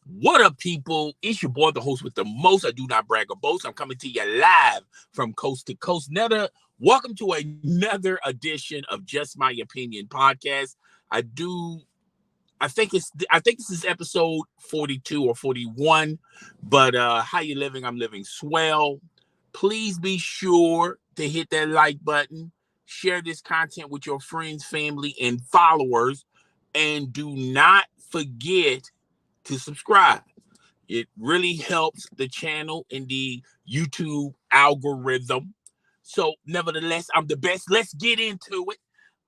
What up, people? It's your boy, the host with the most. I do not brag or boast. I'm coming to you live from coast to coast. Welcome to another edition of Just My Opinion podcast. I think this is episode 42 or 41. But how you living? I'm living swell. Please be sure to hit that like button. Share this content with your friends, family, and followers. And do not forget to subscribe. It really helps the channel in the YouTube algorithm. So, nevertheless, I'm the best. Let's get into it.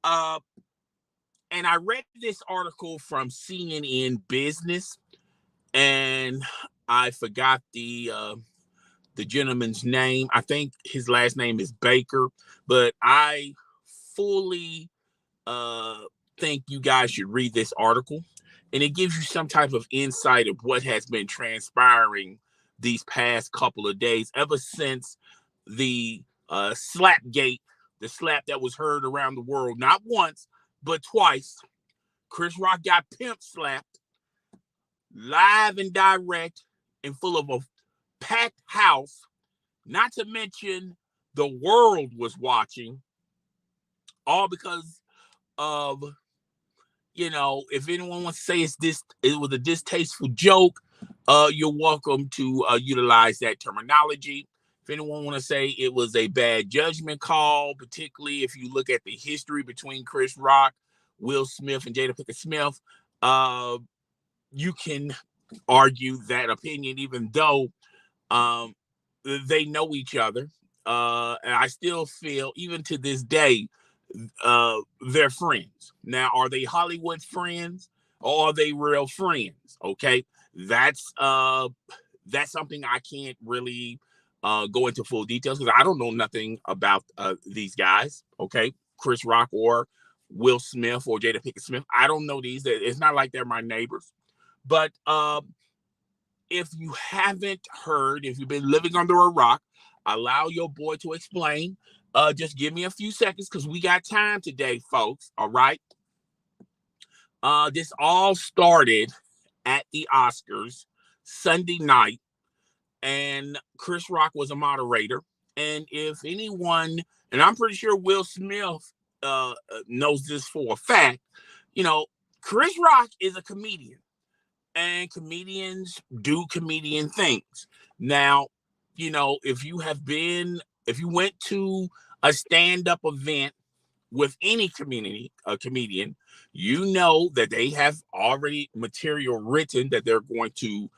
And I read this article from CNN Business, and I forgot the gentleman's name. I think his last name is Baker, but I fully think you guys should read this article. And it gives you some type of insight of what has been transpiring these past couple of days, ever since the slapgate, the slap that was heard around the world, not once, but twice. Chris Rock got pimp slapped, live and direct, and full of a packed house, not to mention the world was watching, all because of, if anyone wants to say it was a distasteful joke, you're welcome to utilize that terminology. If anyone want to say it was a bad judgment call, particularly if you look at the history between Chris Rock, Will Smith, and Jada Pinkett-Smith, you can argue that opinion, even though they know each other. And I still feel, even to this day, they're friends. Now, are they Hollywood friends or are they real friends? Okay, that's something I can't really go into full details because I don't know nothing about these guys. Okay, Chris Rock or Will Smith or Jada Pinkett-Smith. I don't know these. It's not like they're my neighbors. But if you haven't heard, if you've been living under a rock, allow your boy to explain. Just give me a few seconds because we got time today, folks. All right. This all started at the Oscars Sunday night, and Chris Rock was a moderator. And if anyone, and I'm pretty sure Will Smith knows this for a fact, Chris Rock is a comedian, and comedians do comedian things. Now, if you went to a stand-up event with any comedian, you know that they have already material written that they're going to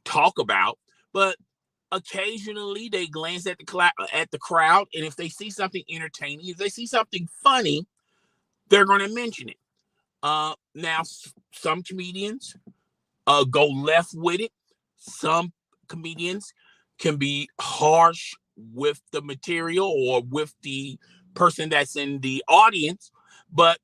talk about, but occasionally they glance at the crowd, and if they see something entertaining, if they see something funny, they're going to mention it. Now, some comedians go left with it. Some comedians can be harsh with the material or with the person that's in the audience, but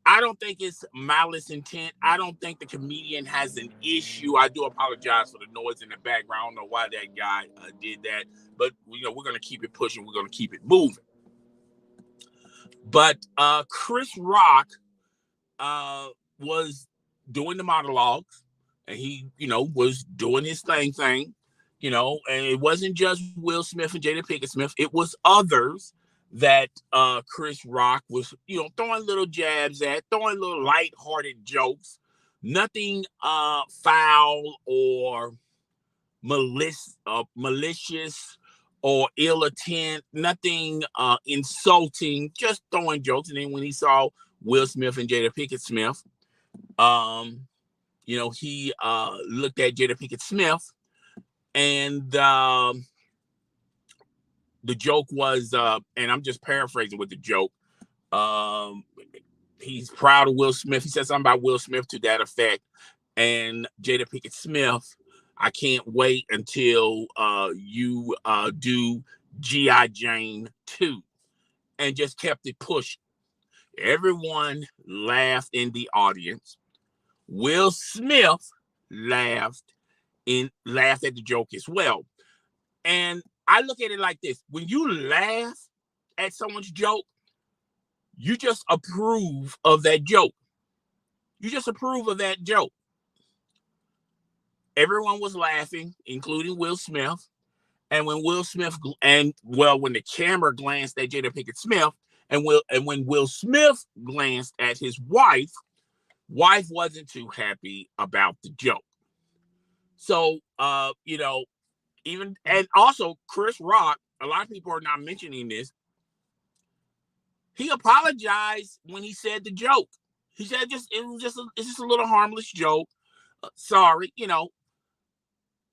I don't think it's malice intent. I don't think the comedian has an issue. I do apologize for the noise in the background. I don't know why that guy did that, but we're going to keep it pushing. We're going to keep it moving. But Chris Rock was doing the monologues, and he, was doing his thing, and it wasn't just Will Smith and Jada Pinkett-Smith. It was others that Chris Rock was, throwing little jabs at, throwing little lighthearted jokes, nothing foul or malicious or ill intent, nothing insulting, just throwing jokes. And then when he saw Will Smith and Jada Pinkett-Smith, he looked at Jada Pinkett-Smith, and the joke was, and I'm just paraphrasing with the joke, he's proud of Will Smith. He said something about Will Smith to that effect. And Jada Pinkett-Smith, I can't wait until you do G.I. Jane 2. And just kept it pushing. Everyone laughed in the audience. Will Smith laughed at the joke as well. And I look at it like this. When you laugh at someone's joke, you just approve of that joke. You just approve of that joke. everyone was laughing, including Will Smith. And when when the camera glanced at Jada Pinkett-Smith, and when Will Smith glanced at his wife wasn't too happy about the joke. So, and also Chris Rock, a lot of people are not mentioning this. He apologized when he said the joke. He said it's just a little harmless joke. Sorry,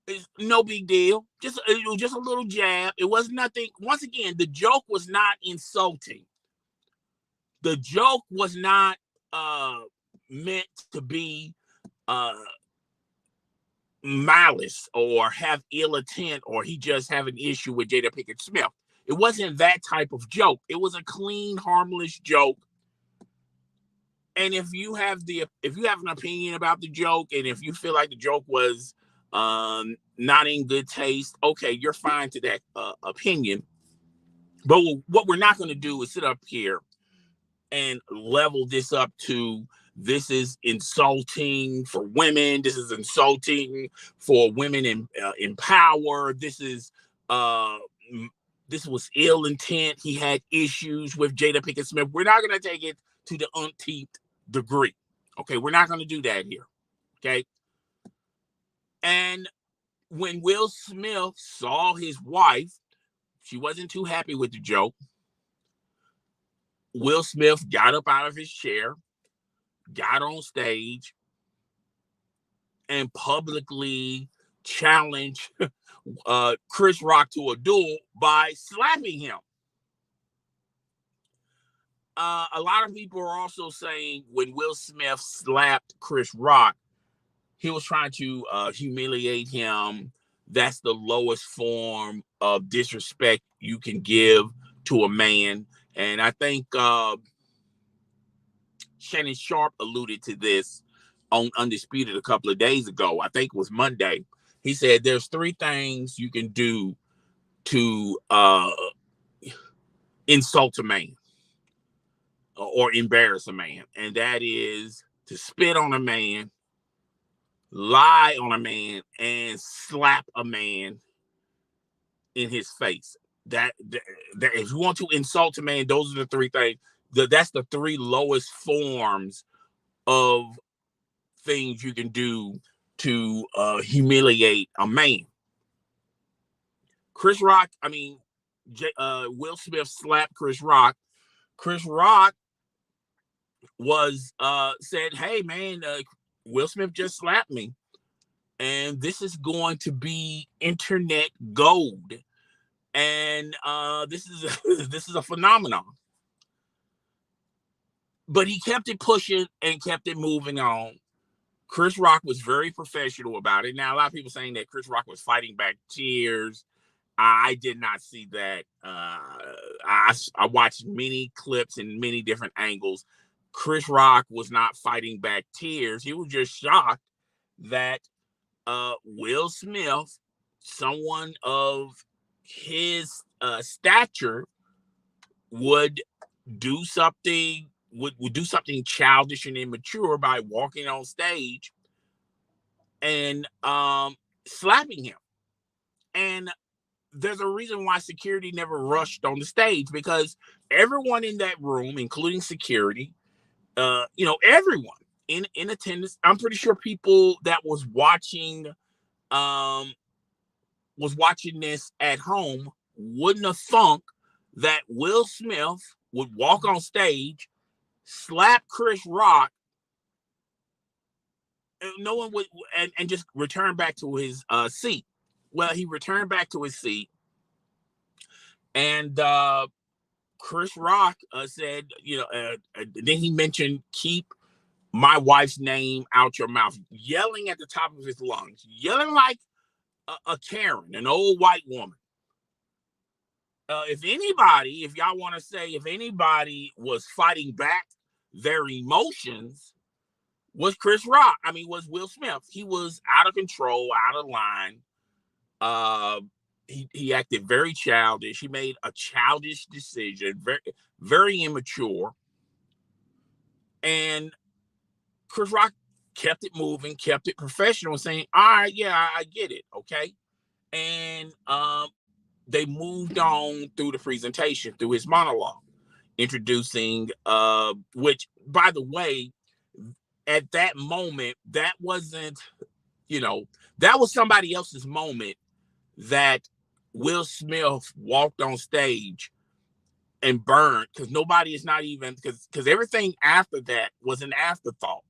it's no big deal. It was just a little jab. It was nothing. Once again, the joke was not insulting. The joke was not meant to be malice or have ill intent, or he just have an issue with Jada Pinkett-Smith. It wasn't that type of joke. It was a clean, harmless joke. And if you have an opinion about the joke, and if you feel like the joke was not in good taste, okay, you're fine to that opinion. But what we're not going to do is sit up here and level this up to, this is insulting for women, this is insulting for women in power, this was ill intent, he had issues with Jada Pinkett-Smith. We're not going to take it to the umpteenth degree. Okay, we're not going to do that here. Okay. And when Will Smith saw his wife, she wasn't too happy with the joke. Will Smith got up out of his chair, got on stage, and publicly challenged Chris Rock to a duel by slapping him. A lot of people are also saying when Will Smith slapped Chris Rock, he was trying to humiliate him. That's the lowest form of disrespect you can give to a man. And I think Shannon Sharp alluded to this on Undisputed a couple of days ago. I think it was Monday. He said there's 3 things you can do to insult a man or embarrass a man. And that is to spit on a man, lie on a man, and slap a man in his face. That if you want to insult a man, those are the 3 things. That's the 3 lowest forms of things you can do to humiliate a man. Will Smith slapped Chris Rock. Chris Rock said, "Hey man, Will Smith just slapped me, and this is going to be internet gold, and this is a phenomenon." But he kept it pushing and kept it moving on. Chris Rock was very professional about it. Now, a lot of people saying that Chris Rock was fighting back tears. I did not see that. I watched many clips and many different angles. Chris Rock was not fighting back tears. He was just shocked that Will Smith, someone of his stature, would do something childish and immature by walking on stage and slapping him. And there's a reason why security never rushed on the stage, because everyone in that room, including security, everyone in attendance, I'm pretty sure people that was watching this at home wouldn't have thunk that Will Smith would walk on stage, slap Chris Rock, no one would, and just return back to his seat. Well, he returned back to his seat, and Chris Rock said, then he mentioned, "Keep my wife's name out your mouth," yelling at the top of his lungs, yelling like a Karen, an old white woman. If y'all want to say, if anybody was fighting back their emotions, was was Will Smith. He was out of control, out of line. He acted very childish. He made a childish decision, very, very immature. And Chris Rock kept it moving, kept it professional, saying, all right, yeah, I get it. Okay. And they moved on through the presentation, through his monologue, introducing, which, by the way, at that moment, that wasn't, that was somebody else's moment that Will Smith walked on stage and burned, because nobody is not even, because everything after that was an afterthought.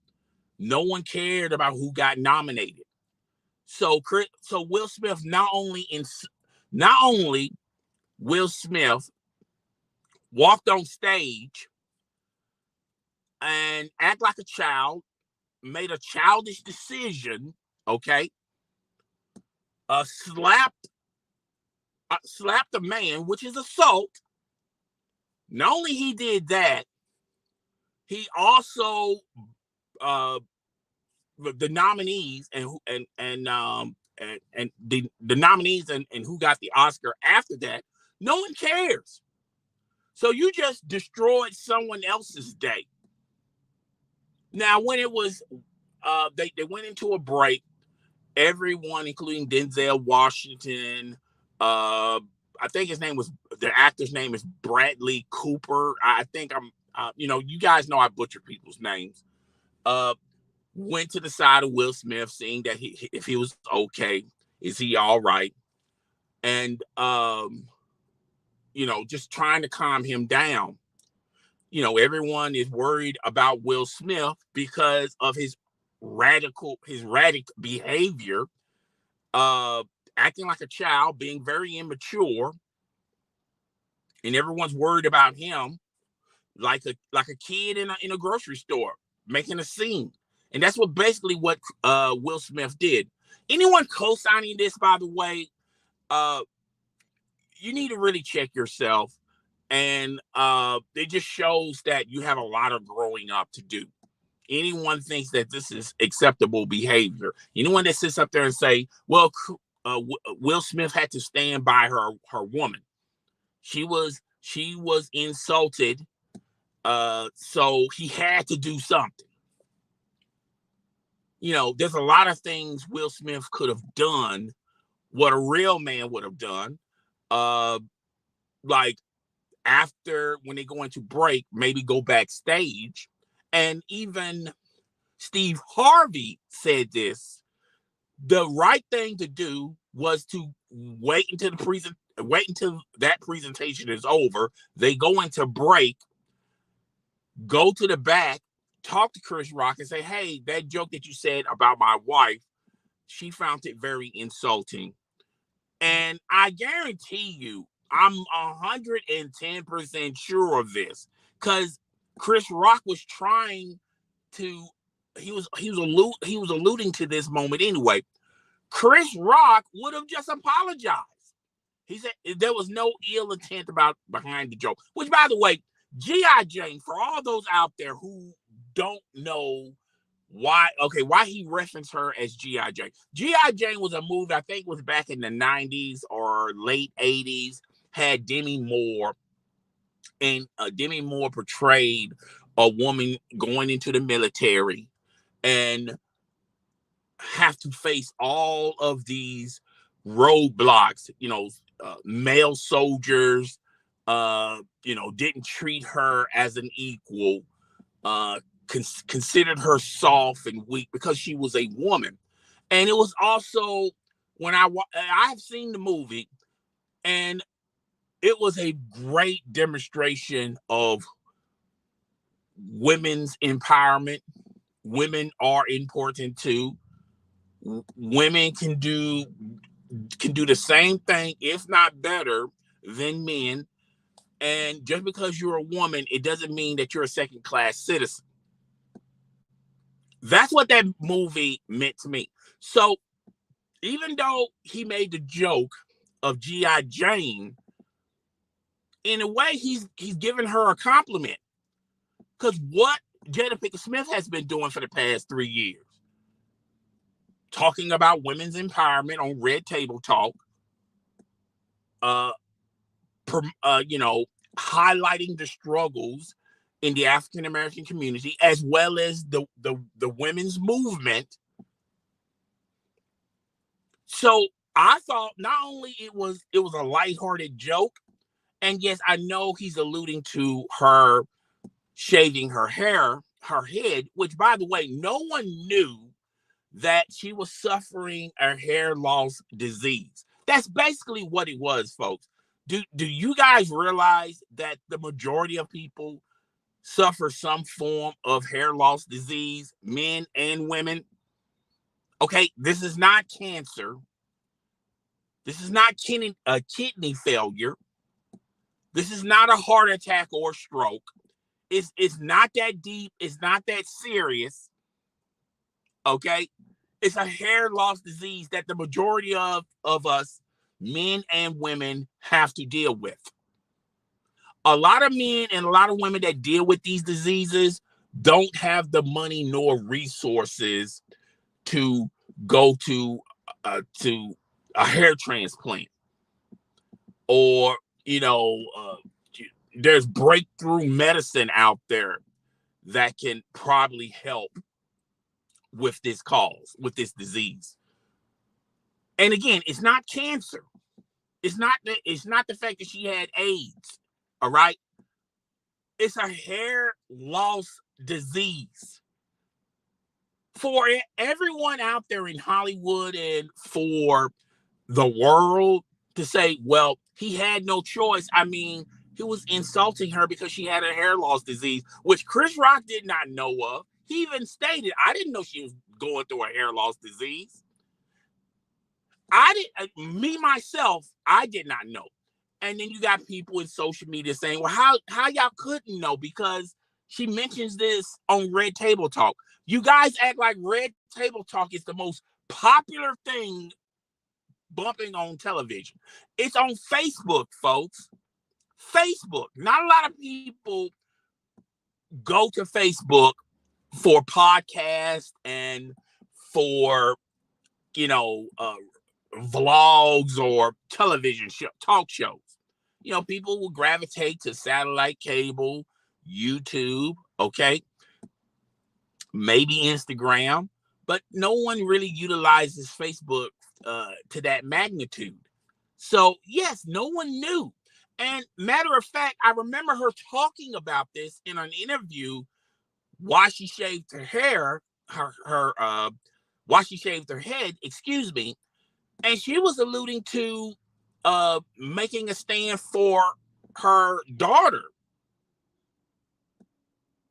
No one cared about who got nominated. So Will Smith not only Will Smith walked on stage and act like a child, made a childish decision, okay? Slapped a man, which is assault. Not only he did that, he also the nominees and the nominees and who got the Oscar after that, no one cares. So you just destroyed someone else's day. Now, when it was they went into a break, everyone, including Denzel Washington, I think the actor's name is Bradley Cooper. I think you guys know I butcher people's names. Went to the side of Will Smith, seeing that if he was okay, is he all right? And, just trying to calm him down. Everyone is worried about Will Smith because of his radical behavior, acting like a child, being very immature, and everyone's worried about him like a kid in a grocery store making a scene. And that's basically what Will Smith did. Anyone co-signing this, by the way, you need to really check yourself. And it just shows that you have a lot of growing up to do. Anyone thinks that this is acceptable behavior. Anyone that sits up there and say, well, Will Smith had to stand by her woman. She was insulted, so he had to do something. There's a lot of things Will Smith could have done, what a real man would have done. Like after, when they go into break, maybe go backstage. And even Steve Harvey said this. The right thing to do was to wait until that presentation is over. They go into break, go to the back, talk to Chris Rock and say, hey, that joke that you said about my wife, she found it very insulting. And I guarantee you, I'm 110% sure of this, because Chris Rock was trying to, he was alluding to this moment anyway. Chris Rock would have just apologized. He said there was no ill intent behind the joke, which, by the way, G.I. Jane, for all those out there who don't know why he referenced her as G.I. Jane. G.I. Jane was a movie, I think was back in the 90s or late 80s, had Demi Moore, and Demi Moore portrayed a woman going into the military and have to face all of these roadblocks, male soldiers, didn't treat her as an equal, considered her soft and weak because she was a woman. And it was also, when I've seen the movie, and it was a great demonstration of women's empowerment. Women are important too. Women can do the same thing, if not better, than men. And just because you're a woman, it doesn't mean that you're a second-class citizen. That's what that movie meant to me. So even though he made the joke of G.I. Jane, in a way, he's giving her a compliment. Because what Jada Pinkett-Smith has been doing for the past 3 years, talking about women's empowerment on Red Table Talk, highlighting the struggles in the African American community, as well as the women's movement. So I thought not only it was a lighthearted joke, and yes, I know he's alluding to her shaving her head, which, by the way, no one knew that she was suffering a hair loss disease. That's basically what it was, folks. Do you guys realize that the majority of people suffer some form of hair loss disease, men and women? Okay, this is not cancer. This is not kidney failure. This is not a heart attack or stroke. It's not that deep. It's not that serious. Okay? It's a hair loss disease that the majority of us, men and women, have to deal with. A lot of men and a lot of women that deal with these diseases don't have the money nor resources to go to a hair transplant, or there's breakthrough medicine out there that can probably help with this disease. And again, it's not cancer. It's not the fact that she had AIDS. All right. It's a hair loss disease. For everyone out there in Hollywood and for the world to say, well, he had no choice. I mean, he was insulting her because she had a hair loss disease, which Chris Rock did not know of. He even stated, I didn't know she was going through a hair loss disease. I did not know. And then you got people in social media saying, well, how y'all couldn't know? Because she mentions this on Red Table Talk. You guys act like Red Table Talk is the most popular thing bumping on television. It's on Facebook, folks. Facebook. Not a lot of people go to Facebook for podcasts and for, vlogs or television talk shows. People will gravitate to satellite cable, YouTube, okay, maybe Instagram, but no one really utilizes Facebook to that magnitude. So yes, no one knew. And matter of fact, I remember her talking about this in an interview why she shaved her hair, why she shaved her head, excuse me. And she was alluding to making a stand for her daughter.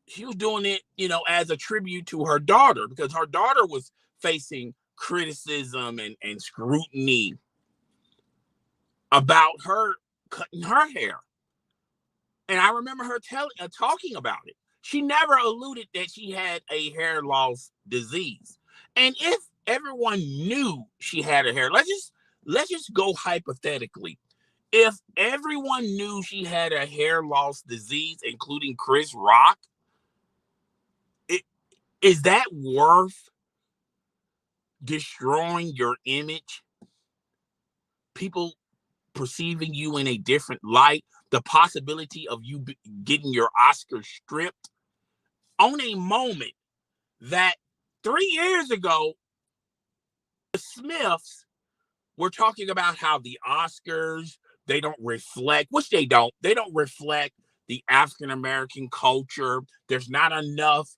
She was doing it, as a tribute to her daughter, because her daughter was facing criticism and scrutiny about her cutting her hair. And I remember her talking about it. She never alluded that she had a hair loss disease. And if everyone knew she had a hair, let's just go hypothetically. If everyone knew she had a hair loss disease, including Chris Rock, is that worth destroying your image? People perceiving you in a different light, the possibility of you getting your Oscar stripped on a moment that 3 years ago, the Smiths were talking about how the Oscars, they don't reflect, which they don't reflect the African American culture. There's not enough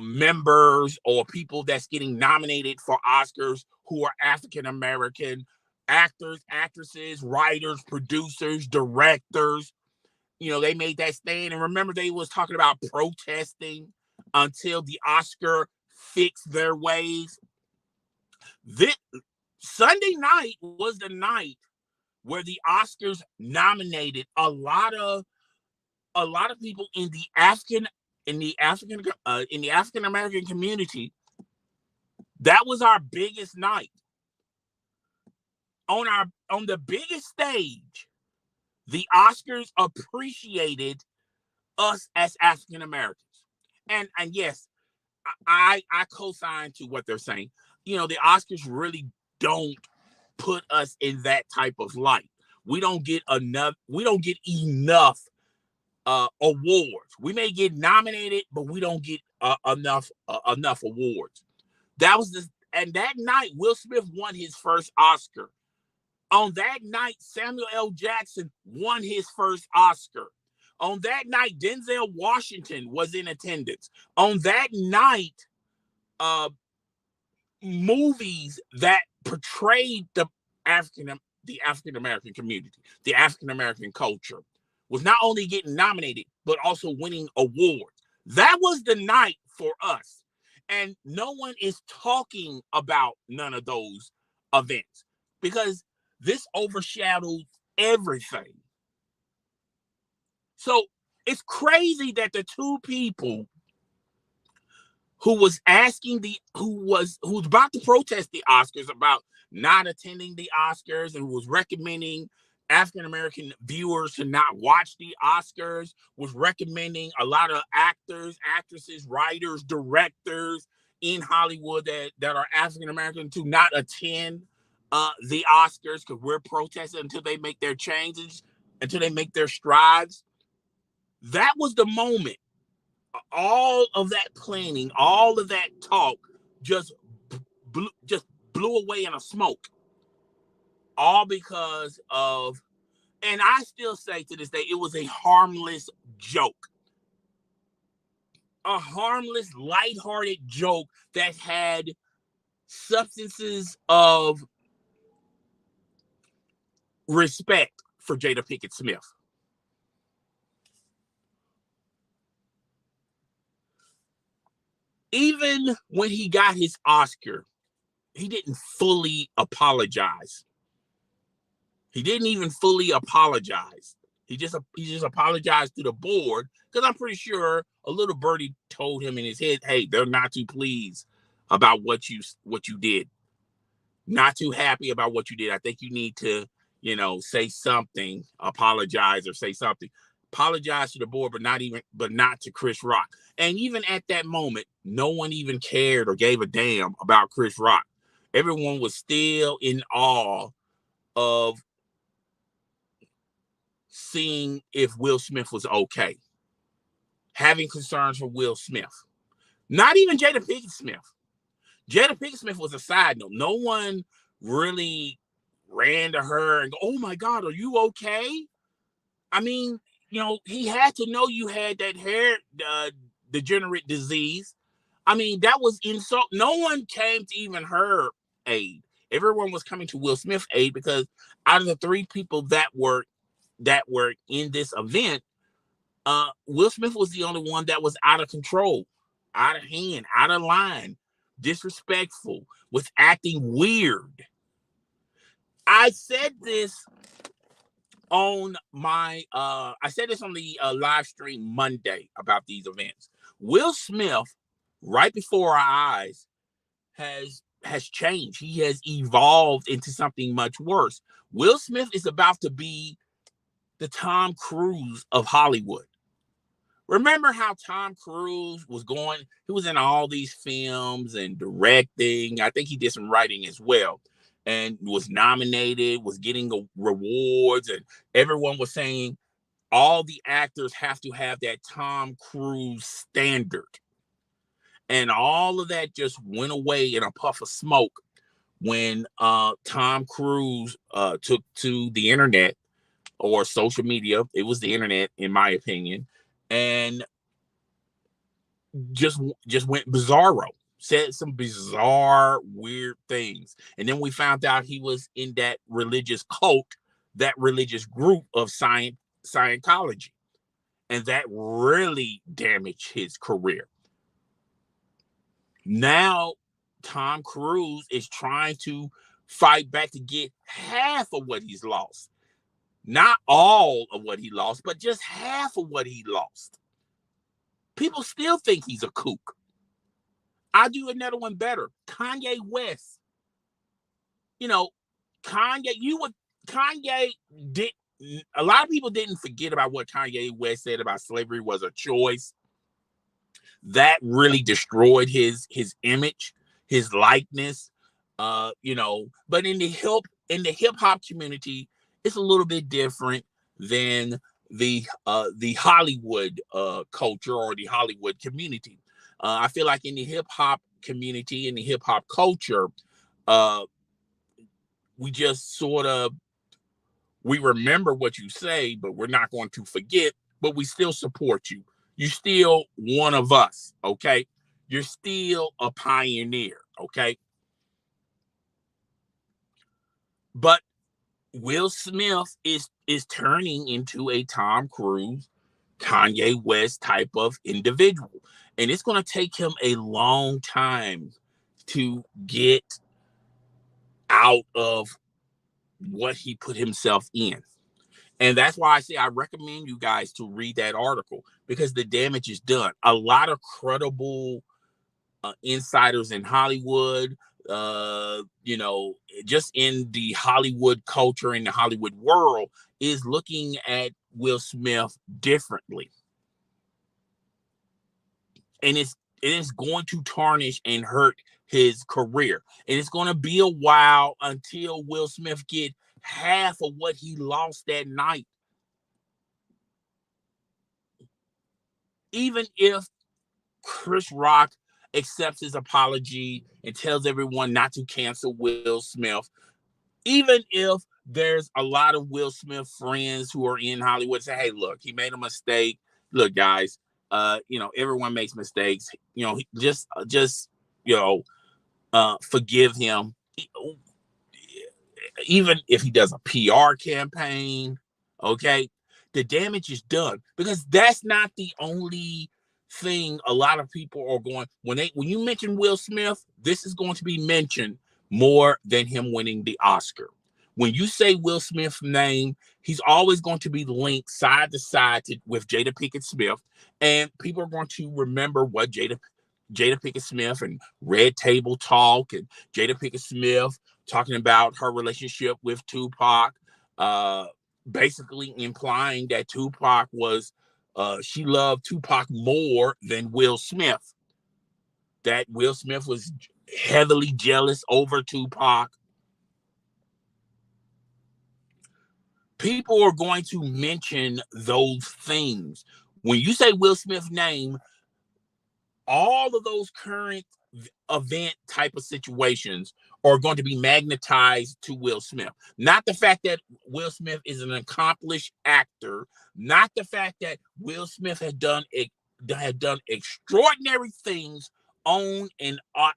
members or people that's getting nominated for Oscars who are African American. Actors, actresses, writers, producers, directors, they made that stand. And remember, they was talking about protesting until the Oscar fixed their ways. This Sunday night was the night where the Oscars nominated a lot of people in the African American community. That was our biggest night. On the biggest stage, the Oscars appreciated us as African Americans. And yes, I co-sign to what they're saying. The Oscars really don't put us in that type of light. We don't get enough awards. We may get nominated, but we don't get enough awards. That was the and that night Will Smith won his first Oscar. On that night, Samuel L. Jackson won his first Oscar. On that night, Denzel Washington was in attendance. On that night, movies that portrayed the African American community, the African American culture, was not only getting nominated, but also winning awards. That was the night for us. And no one is talking about none of those events because this overshadows everything. So it's crazy that the two people who was about to protest the Oscars about not attending the Oscars and was recommending African American viewers to not watch the Oscars, was recommending a lot of actors, actresses, writers, directors in Hollywood that are African American to not attend the Oscars because we're protesting until they make their changes, until they make their strides. That was the moment. All of that planning, all of that talk just blew away in a smoke. All because of, and I still say to this day, it was a harmless joke. A harmless, lighthearted joke that had substances of respect for Jada Pinkett-Smith. Even when he got his Oscar, he didn't fully apologize. He didn't even fully apologize. He just apologized to the board because I'm pretty sure a little birdie told him in his head, "Hey, they're not too pleased about what you did. Not too happy about what you did. I think you need to, say something, apologize or say something. Apologize to the board, but not to Chris Rock." And even at that moment, no one even cared or gave a damn about Chris Rock. Everyone was still in awe of seeing if Will Smith was okay, having concerns for Will Smith. Not even Jada Pinkett-Smith. Jada Pinkett-Smith was a side note. No one really ran to her and go, "Oh my God, are you okay?" I mean, he had to know you had that hair degenerate disease. I mean, that was insult. No one came to even her aid. Everyone was coming to Will Smith's aid because out of the three people that were in this event, Will Smith was the only one that was out of control, out of hand, out of line, disrespectful, was acting weird. I said this on the live stream Monday about these events. Will Smith, right before our eyes, has changed. He has evolved into something much worse. Will Smith is about to be the Tom Cruise of Hollywood. Remember how Tom Cruise was going? He was in all these films and directing. I think he did some writing as well. And was nominated, was getting rewards, and everyone was saying all the actors have to have that Tom Cruise standard. And all of that just went away in a puff of smoke when Tom Cruise took to the internet or social media. It was the internet, in my opinion, and just went bizarro. Said some bizarre, weird things. And then we found out he was in that religious cult, that religious group of Scientology. And that really damaged his career. Now, Tom Cruise is trying to fight back to get half of what he's lost. Not all of what he lost, but just half of what he lost. People still think he's a kook. I'll do another one better. Kanye West. Kanye did. A lot of people didn't forget about what Kanye West said about slavery was a choice. That really destroyed his image, his likeness. But in the hip hop community, it's a little bit different than the Hollywood culture or the Hollywood community. I feel like in the hip hop community, in the hip hop culture, uh, we just sort of we remember what you say, but we're not going to forget. But we still support you. You're still one of us, okay? You're still a pioneer, okay? But Will Smith is turning into a Tom Cruise, Kanye West type of individual. And it's going to take him a long time to get out of what he put himself in. And that's why I say I recommend you guys to read that article, because the damage is done. A lot of credible insiders in Hollywood, just in the Hollywood culture, in the Hollywood world, is looking at Will Smith differently. And it is going to tarnish and hurt his career. And it's going to be a while until Will Smith get half of what he lost that night. Even if Chris Rock accepts his apology and tells everyone not to cancel Will Smith, even if there's a lot of Will Smith friends who are in Hollywood say, hey, look, he made a mistake. Look, guys, everyone makes mistakes. Just forgive him. Even if he does a PR campaign, okay, the damage is done, because that's not the only thing a lot of people are going when you mention Will Smith, this is going to be mentioned more than him winning the Oscar. When you say Will Smith's name, he's always going to be linked side to side with Jada Pinkett-Smith, and people are going to remember what Jada Pinkett-Smith and Red Table Talk, and Jada Pinkett-Smith talking about her relationship with Tupac, basically implying that Tupac was she loved Tupac more than Will Smith. That Will Smith was heavily jealous over Tupac. People are going to mention those things. When you say Will Smith's name, all of those current event type of situations are going to be magnetized to Will Smith. Not the fact that Will Smith is an accomplished actor, not the fact that Will Smith had done extraordinary things on and off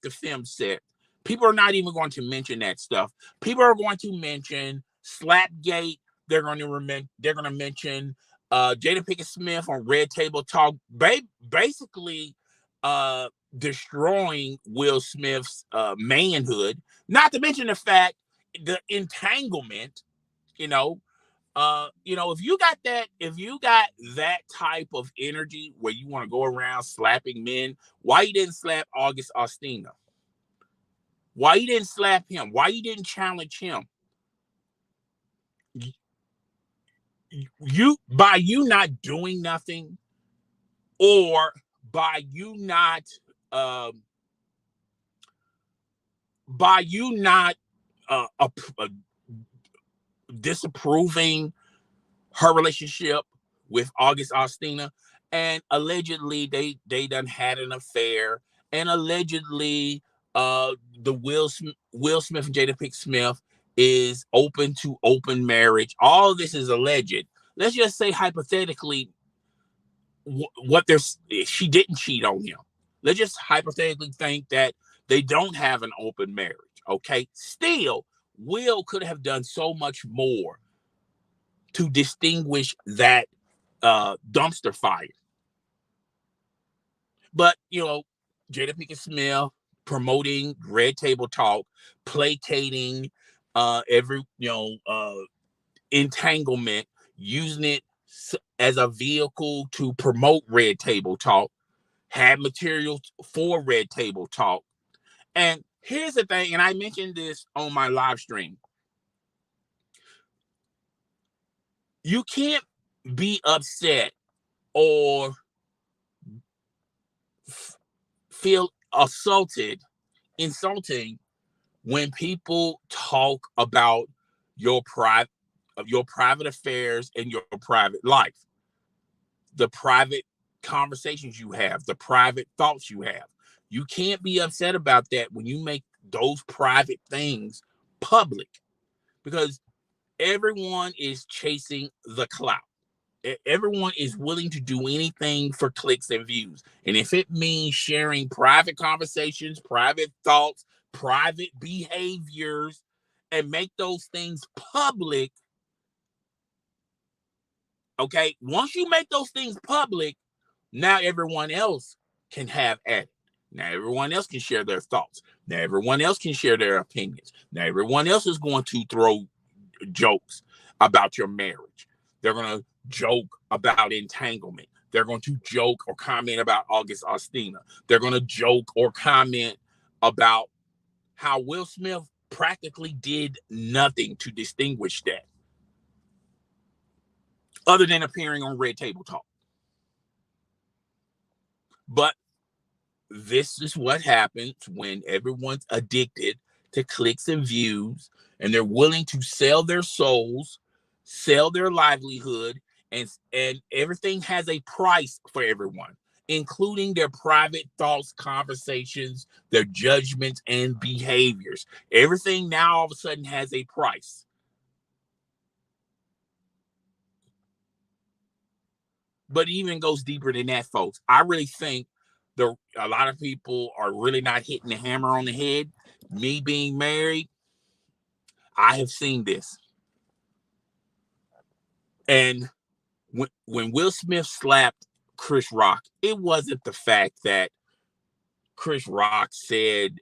the film set. People are not even going to mention that stuff. People are going to mention Slapgate. They're going to mention Jada Pinkett-Smith on Red Table Talk, basically destroying Will Smith's manhood. Not to mention the fact, the entanglement. If you got that type of energy where you want to go around slapping men, why you didn't slap August Alsina? Why you didn't slap him? Why you didn't challenge him? By you not doing nothing, or by you not disapproving her relationship with August Alsina, and allegedly they done had an affair, and allegedly the Will Smith and Jada Pinkett-Smith is open to open marriage. All this is alleged. Let's just say hypothetically, she didn't cheat on him. Let's just hypothetically think that they don't have an open marriage. Okay, still, Will could have done so much more to distinguish that dumpster fire. But Jada Pinkett-Smith promoting Red Table Talk, placating every entanglement, using it as a vehicle to promote Red Table Talk, had materials for Red Table Talk. And here's the thing, and I mentioned this on my live stream. You can't be upset or feel insulting when people talk about your of your private affairs and your private life, the private conversations you have, the private thoughts you have. You can't be upset about that when you make those private things public, because everyone is chasing the clout. Everyone is willing to do anything for clicks and views. And if it means sharing private conversations, private thoughts, private behaviors, and make those things public, okay, once you make those things public, now everyone else can have at it. Now everyone else can share their thoughts. Now everyone else can share their opinions. Now everyone else is going to throw jokes about your marriage. They're going to joke about entanglement. They're going to joke or comment about August Ostina. They're going to joke or comment about how Will Smith practically did nothing to distinguish that, other than appearing on Red Table Talk. But this is what happens when everyone's addicted to clicks and views, and they're willing to sell their souls, sell their livelihood, and everything has a price for everyone, including their private thoughts, conversations, their judgments, and behaviors. Everything now all of a sudden has a price. But it even goes deeper than that, folks. I really think a lot of people are really not hitting the hammer on the head. Me being married, I have seen this. And when Will Smith slapped Chris Rock, it wasn't the fact that Chris Rock said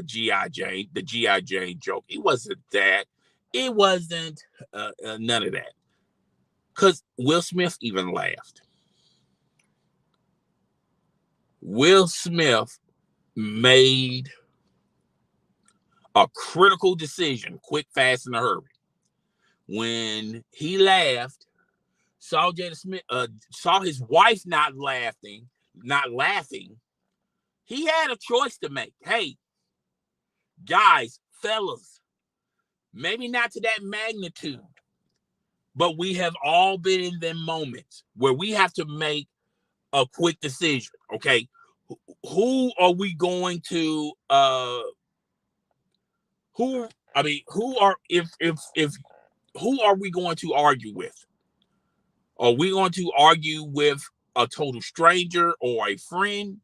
G.I. Jane, the G.I. Jane joke. It wasn't that. It wasn't none of that. Because Will Smith even laughed. Will Smith made a critical decision, quick, fast, in a hurry. When he laughed, saw Jada Smith, saw his wife not laughing, he had a choice to make. Hey, guys, fellas, maybe not to that magnitude, but we have all been in them moments where we have to make a quick decision. Okay, who are we going to who are we going to argue with? Are we going to argue with a total stranger or a friend?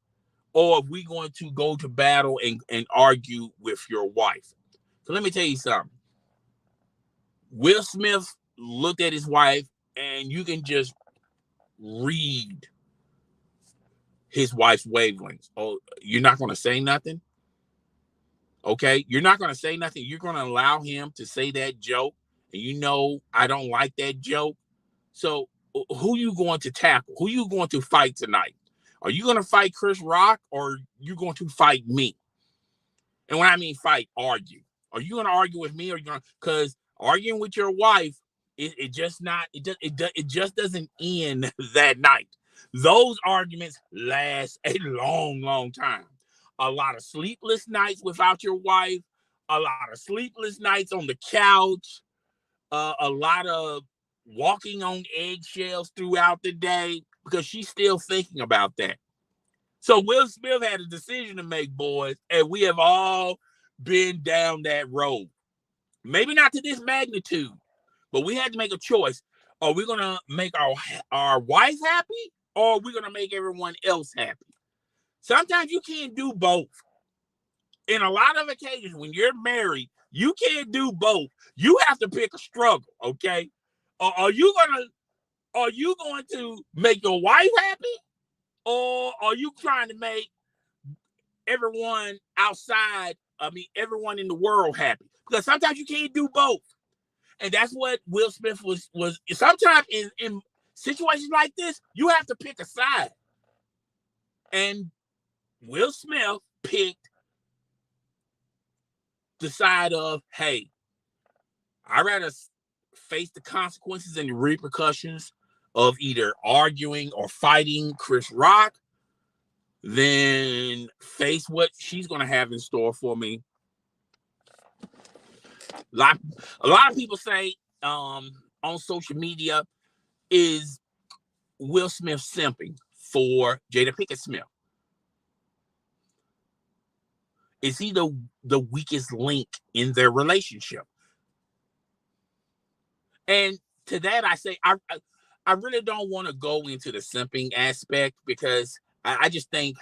Or are we going to go to battle and argue with your wife? So let me tell you something. Will Smith looked at his wife, and you can just read his wife's wavelengths. Oh, you're not going to say nothing? Okay, you're not going to say nothing. You're going to allow him to say that joke, and you know I don't like that joke. So who you going to tackle? Who you going to fight tonight? Are you going to fight Chris Rock, or are you going to fight me? And when I mean fight, argue. Are you going to argue with me, or are you going to? Because arguing with your wife, it just doesn't end that night. Those arguments last a long, long time. A lot of sleepless nights without your wife, a lot of sleepless nights on the couch, a lot of walking on eggshells throughout the day because she's still thinking about that. So Will Smith had a decision to make, boys, and we have all been down that road. Maybe not to this magnitude, but we had to make a choice. Are we going to make our wife happy, or are we going to make everyone else happy? Sometimes you can't do both. In a lot of occasions, when you're married, you can't do both. You have to pick a struggle, okay? Are you going to make your wife happy, or are you trying to make everyone everyone in the world happy? Because sometimes you can't do both. And that's what Will Smith was sometimes in situations like this, you have to pick a side. And Will Smith picked the side of, hey, I'd rather face the consequences and the repercussions of either arguing or fighting Chris Rock than face what she's going to have in store for me. A lot of people say on social media is Will Smith simping for Jada Pinkett-Smith. Is he the weakest link in their relationship? And to that, I say I really don't want to go into the simping aspect, because I just think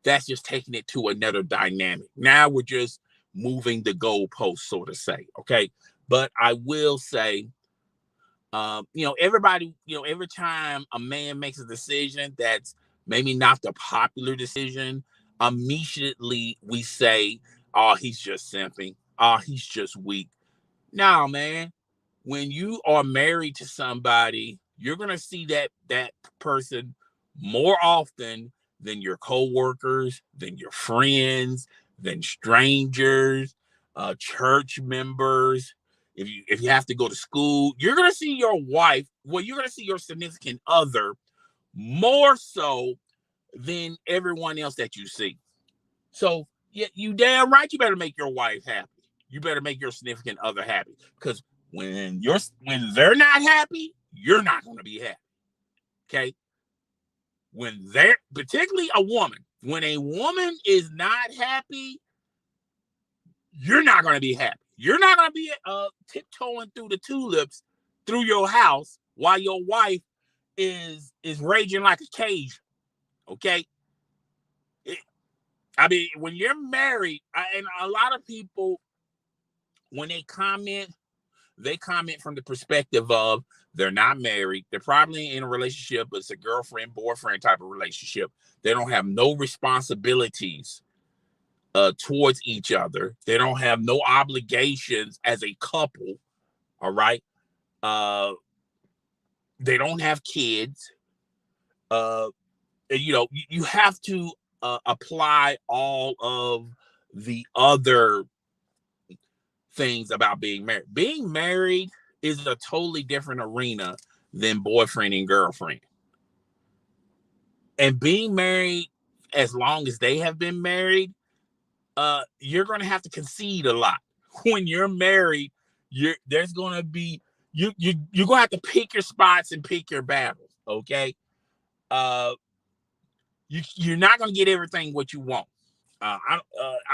that's just taking it to another dynamic. Now we're just moving the goalpost, so to say. Okay. But I will say, everybody, every time a man makes a decision that's maybe not the popular decision, immediately we say, oh, he's just simping. Oh, he's just weak. No, man. When you are married to somebody, you're going to see that person more often than your coworkers, than your friends, than strangers, church members. If you have to go to school, you're going to see your wife, you're going to see your significant other more so than everyone else that you see. So, yeah, you damn right, you better make your wife happy. You better make your significant other happy, because when they're not happy, you're not going to be happy. Okay? When they're, particularly a woman, when a woman is not happy, you're not going to be happy. You're not going to be tiptoeing through the tulips through your house while your wife is raging like a cage. Okay? When you're married, and a lot of people, when they comment from the perspective of they're not married. They're probably in a relationship, but it's a girlfriend, boyfriend type of relationship. They don't have no responsibilities towards each other. They don't have no obligations as a couple. All right. They don't have kids. You have to apply all of the other things about being married. Being married is a totally different arena than boyfriend and girlfriend. And being married, as long as they have been married, you're going to have to concede a lot. When you're married, there's going to be you're going to have to pick your spots and pick your battles. Okay, you're not going to get everything what you want. I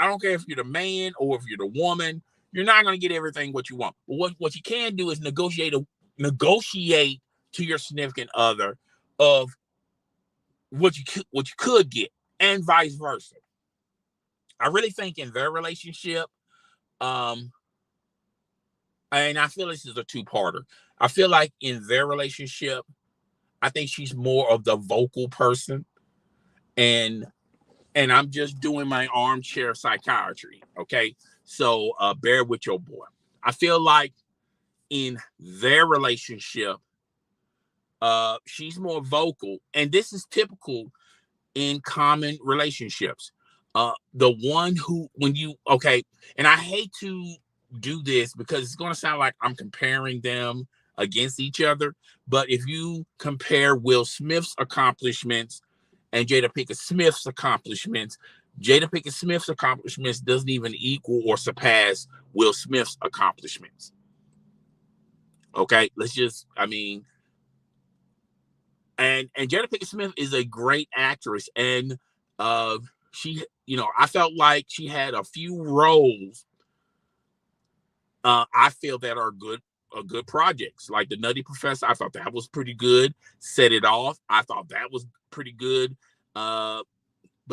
don't care if you're the man or if you're the woman. You're not going to get everything what you want. But what you can do is negotiate to your significant other of what you could get, and vice versa. I really think in their relationship, and I feel this is a two-parter. I feel like in their relationship, I think she's more of the vocal person, and I'm just doing my armchair psychiatry. Okay. So bear with your boy. I feel like in their relationship, she's more vocal, and this is typical in common relationships. The one who, and I hate to do this because it's going to sound like I'm comparing them against each other, but if you compare Will Smith's accomplishments and Jada Pinkett-Smith's accomplishments, Jada Pinkett-Smith's accomplishments doesn't even equal or surpass Will Smith's accomplishments. Okay, and Jada Pinkett-Smith is a great actress, and she, I felt like she had a few roles. I feel that are good projects, like The Nutty Professor. I thought that was pretty good. Set It Off, I thought that was pretty good. But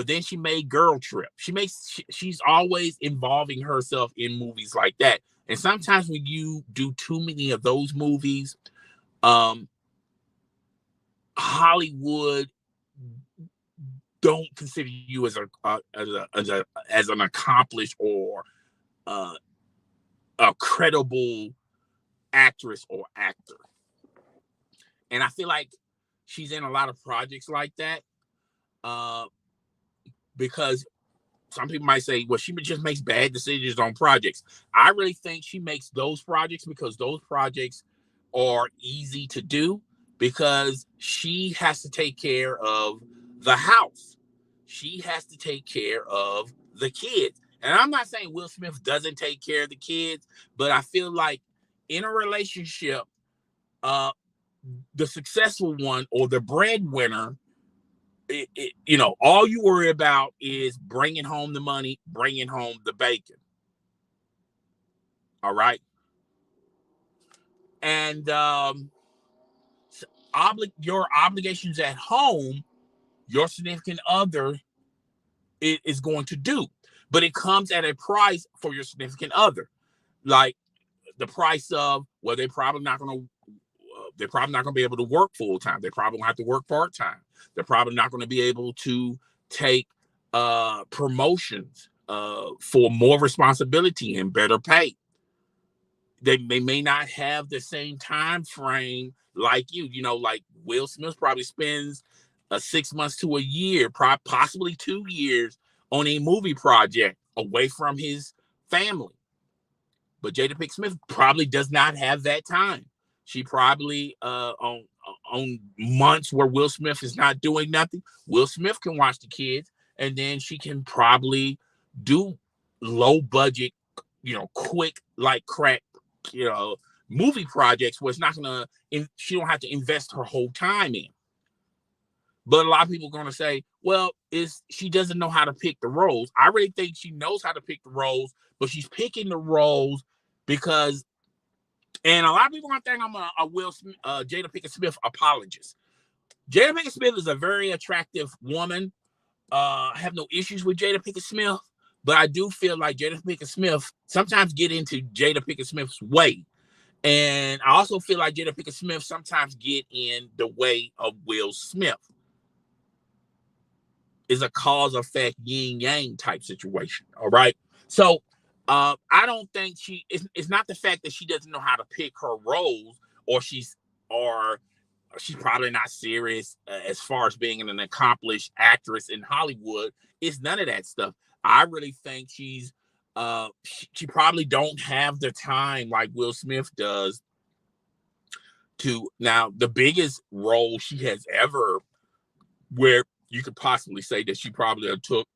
then she made Girl Trip. She's always involving herself in movies like that. And sometimes when you do too many of those movies, Hollywood don't consider you as an accomplished or a credible actress or actor. And I feel like she's in a lot of projects like that. Because some people might say, well, she just makes bad decisions on projects. I really think she makes those projects because those projects are easy to do, because she has to take care of the house. She has to take care of the kids. And I'm not saying Will Smith doesn't take care of the kids, but I feel like in a relationship, the successful one or the breadwinner, all you worry about is bringing home the money, bringing home the bacon. All right. And your obligations at home, your significant other is going to do. But it comes at a price for your significant other. Like the price of, well, they're probably not going to be able to work full time. They're probably going to have to work part time. They're probably not going to be able to take promotions for more responsibility and better pay. They may not have the same time frame like you. Like Will Smith probably spends 6 months to a year, possibly 2 years on a movie project away from his family. But Jada Pinkett-Smith probably does not have that time. She probably on months where Will Smith is not doing nothing, Will Smith can watch the kids, and then she can probably do low budget, quick like crack, movie projects where it's not gonna, she don't have to invest her whole time in. But a lot of people are gonna say, well, she doesn't know how to pick the roles. I really think she knows how to pick the roles, but she's picking the roles because, and a lot of people are gonna think I'm a Jada Pinkett-Smith apologist. Jada Pinkett-Smith is a very attractive woman. I have no issues with Jada Pinkett-Smith, but I do feel like Jada Pinkett-Smith sometimes get into Jada Pinkett-Smith's way. And I also feel like Jada Pinkett-Smith sometimes get in the way of Will Smith. Is a cause effect yin yang type situation. All right. So I don't think it's not the fact that she doesn't know how to pick her roles, or she's probably not serious as far as being an accomplished actress in Hollywood. It's none of that stuff. I really think she probably don't have the time like Will Smith does to. Now, the biggest role she has ever, where you could possibly say that she probably took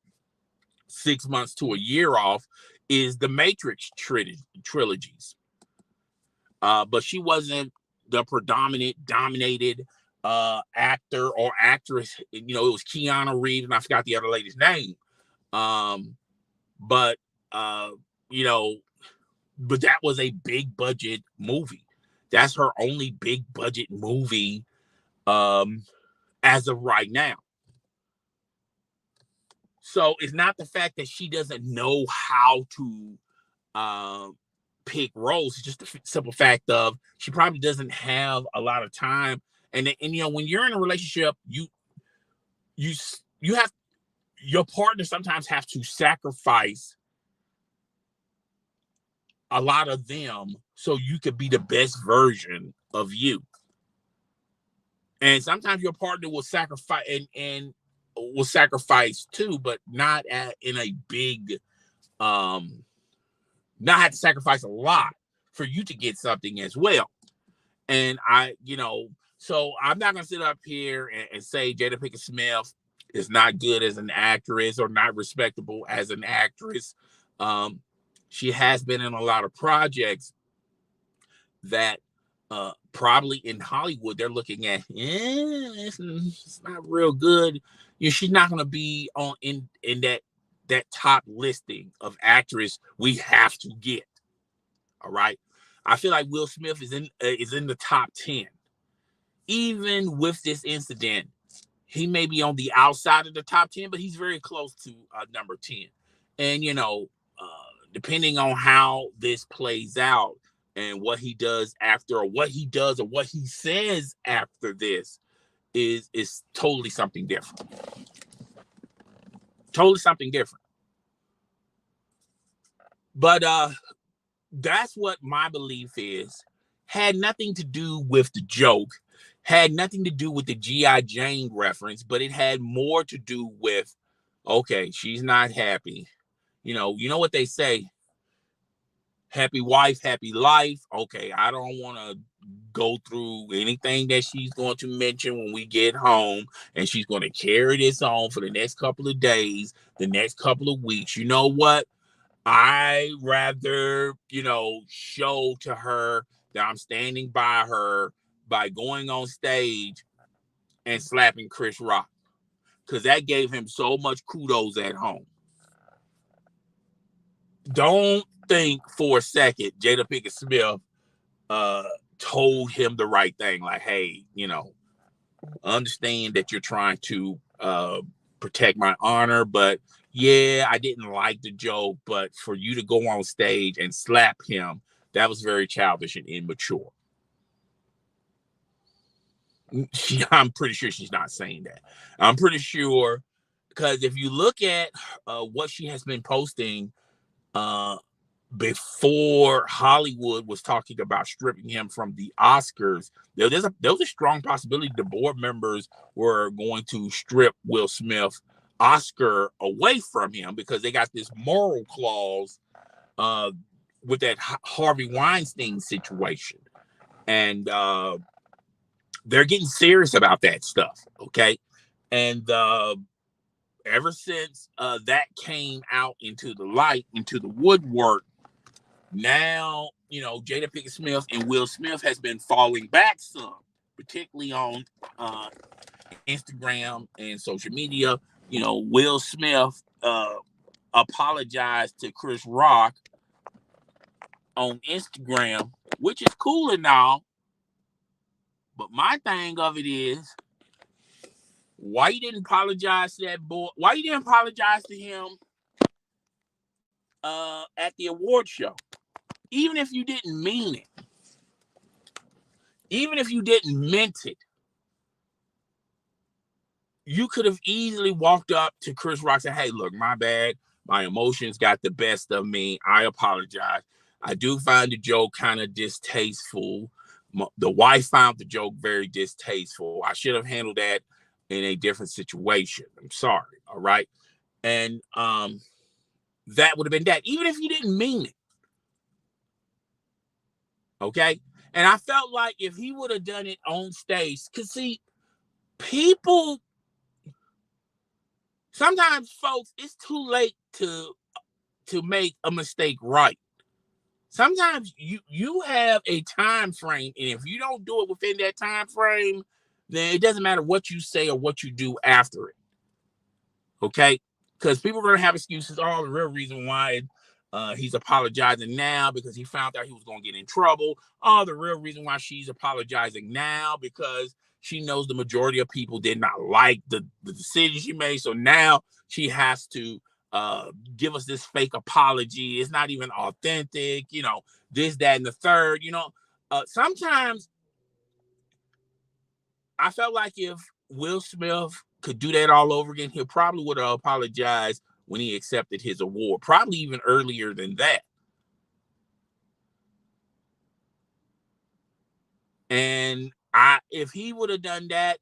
6 months to a year off, is the Matrix trilogies. But she wasn't the dominated actor or actress. It was Keanu Reeves, and I forgot the other lady's name. But that was a big budget movie. That's her only big budget movie as of right now. So it's not the fact that she doesn't know how to pick roles. It's just the simple fact of she probably doesn't have a lot of time. And when you're in a relationship, you have, your partner sometimes have to sacrifice a lot of them so you could be the best version of you. And sometimes your partner will sacrifice and will sacrifice too, but not in a big, not have to sacrifice a lot for you to get something as well. And so I'm not going to sit up here and say Jada Pinkett-Smith is not good as an actress or not respectable as an actress. She has been in a lot of projects that probably in Hollywood they're looking at, it's not real good. She's not going to be in that top listing of actress we have to get. All right. I feel like Will Smith is in the top 10. Even with this incident, he may be on the outside of the top 10, but he's very close to number 10. And, depending on how this plays out and what he does after, or what he says after this is totally something different. Totally something different. But that's what my belief is. Had nothing to do with the joke, had nothing to do with the G.I. Jane reference, but it had more to do with, okay, she's not happy. You know what they say, happy wife, happy life. Okay, I don't want to go through anything that she's going to mention when we get home, and she's going to carry this on for the next couple of days, the next couple of weeks. You know what? I rather, show to her that I'm standing by her by going on stage and slapping Chris Rock, because that gave him so much kudos at home. Don't think for a second Jada Pinkett-Smith told him the right thing. Like, hey, understand that you're trying to protect my honor, but yeah, I didn't like the joke, but for you to go on stage and slap him, that was very childish and immature. I'm pretty sure she's not saying that. I'm pretty sure, because if you look at what she has been posting before Hollywood was talking about stripping him from the Oscars, there was a strong possibility the board members were going to strip Will Smith Oscar away from him, because they got this moral clause with that Harvey Weinstein situation. And they're getting serious about that stuff, okay? And ever since that came out into the light, into the woodwork, now, Jada Pinkett-Smith and Will Smith has been falling back some, particularly on Instagram and social media. Will Smith apologized to Chris Rock on Instagram, which is cool and all. But my thing of it is, why you didn't apologize to that boy? Why you didn't apologize to him at the award show? Even if you didn't mean it. Even if you didn't meant it. You could have easily walked up to Chris Rock and said, hey, look, my bad. My emotions got the best of me. I apologize. I do find the joke kind of distasteful. The wife found the joke very distasteful. I should have handled that in a different situation. I'm sorry. All right. And that would have been that, even if you didn't mean it. Okay. And I felt like if he would have done it on stage, because see, people, sometimes, folks, it's too late to make a mistake right. Sometimes you have a time frame, and if you don't do it within that time frame, then it doesn't matter what you say or what you do after it. Okay? Because people are going to have excuses. Oh, the real reason why he's apologizing now because he found out he was going to get in trouble. Oh, the real reason why she's apologizing now because she knows the majority of people did not like the decision she made. So now she has to give us this fake apology. It's not even authentic, this, that, and the third. Sometimes I felt like if Will Smith could do that all over again, he probably would have apologized when he accepted his award, probably even earlier than that. And if he would have done that,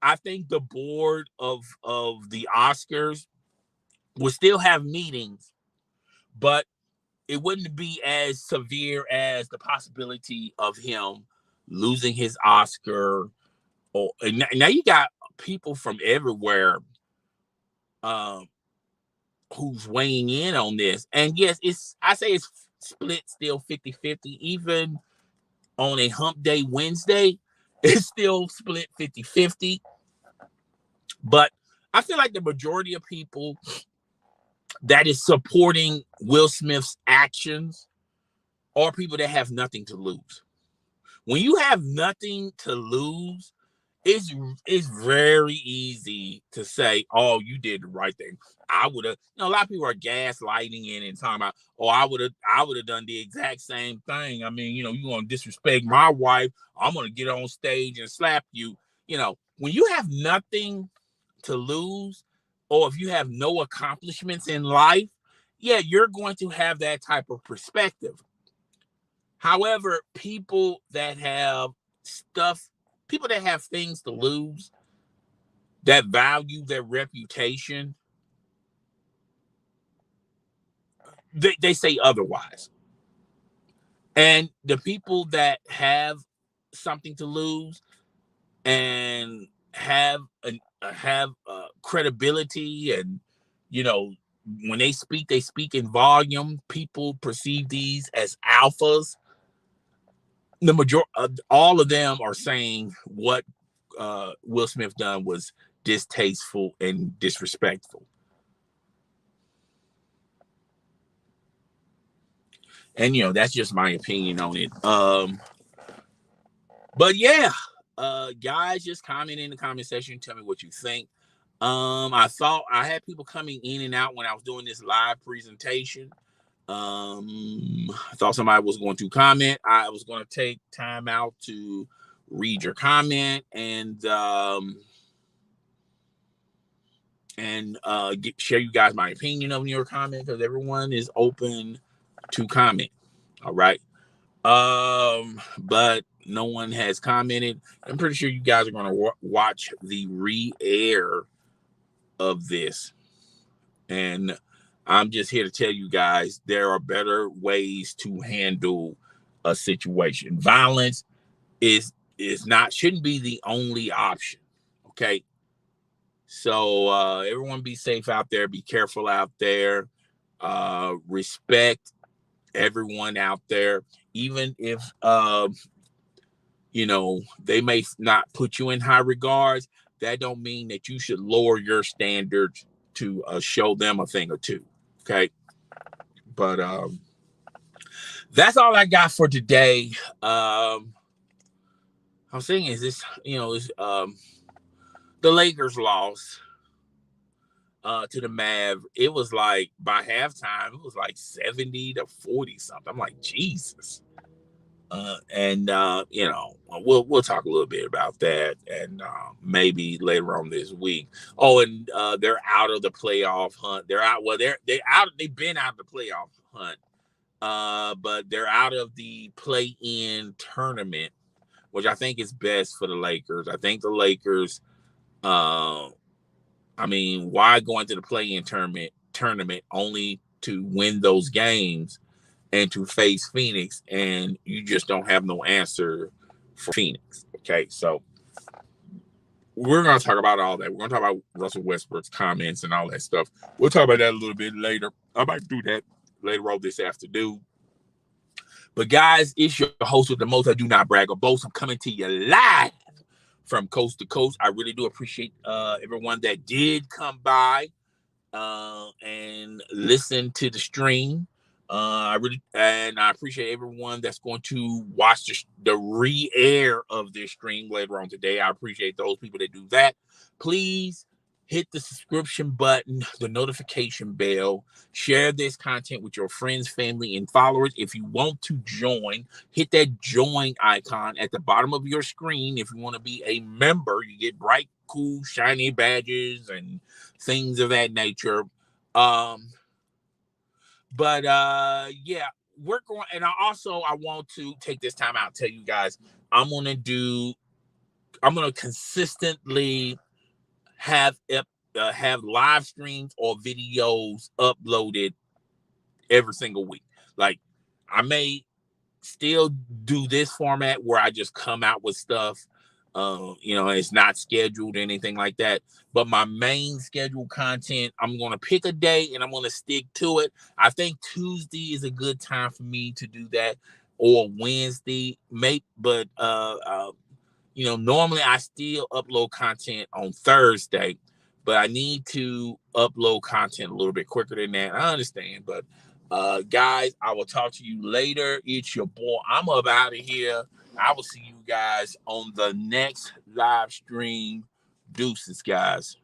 I think the board of the Oscars would still have meetings, but it wouldn't be as severe as the possibility of him losing his Oscar. And now you got people from everywhere who's weighing in on this. And yes, I say it's split still 50-50. Even on a hump day Wednesday, it's still split 50-50. But I feel like the majority of people that is supporting Will Smith's actions are people that have nothing to lose. When you have nothing to lose, it's very easy to say, oh, you did the right thing. I would have, a lot of people are gaslighting in and talking about, oh, I would have done the exact same thing. I mean, you're going to disrespect my wife. I'm going to get on stage and slap you. When you have nothing to lose, or if you have no accomplishments in life, yeah, you're going to have that type of perspective. However, people that have things to lose, that value their reputation, they say otherwise. And the people that have something to lose and have credibility, and when they speak in volume, people perceive these as alphas. the majority, all of them are saying what Will Smith done was distasteful and disrespectful. And that's just my opinion on it. But yeah, guys, just comment in the comment section. Tell me what you think. I thought I had people coming in and out when I was doing this live presentation. I thought somebody was going to comment. I was going to take time out to read your comment and share you guys my opinion on your comment, because everyone is open to comment. All right. But no one has commented. I'm pretty sure you guys are going to watch the re-air of this. And I'm just here to tell you guys there are better ways to handle a situation. Violence shouldn't be the only option. Okay. So everyone be safe out there, be careful out there, respect everyone out there, even if they may not put you in high regards. That don't mean that you should lower your standards to show them a thing or two. Okay. But that's all I got for today. I'm saying is this, the Lakers lost to the Mav. It was like by halftime, it was like 70-40 something. I'm like, Jesus. We'll talk a little bit about that, and maybe later on this week. Oh, and they're out of the playoff hunt. They're out. Well, they're out. They've been out of the playoff hunt, but they're out of the play-in tournament, which I think is best for the Lakers. I think the Lakers. Why go into the play-in tournament only to win those games and to face Phoenix, and you just don't have no answer for Phoenix? Okay, so we're going to talk about all that. We're going to talk about Russell Westbrook's comments and all that stuff. We'll talk about that a little bit later. I might do that later on this afternoon. But guys, it's your host with the most. I do not brag or boast. I'm coming to you live from coast to coast. I really do appreciate everyone that did come by and listen to the stream. I appreciate everyone that's going to watch the re-air of this stream later on today. I appreciate those people that do that. Please hit the subscription button, the notification bell, share this content with your friends, family, and followers. If you want to join, hit that join icon at the bottom of your screen. If you want to be a member, you get bright, cool, shiny badges and things of that nature. Yeah, we're going, and I want to take this time out and tell you guys, I'm going to consistently have live streams or videos uploaded every single week. Like, I may still do this format where I just come out with stuff. It's not scheduled or anything like that. But my main scheduled content, I'm going to pick a day and I'm going to stick to it. I think Tuesday is a good time for me to do that, or Wednesday, but normally I still upload content on Thursday, but I need to upload content a little bit quicker than that. I understand, but guys, I will talk to you later. It's your boy. I'm up out of here. I will see you guys on the next live stream. Deuces, guys.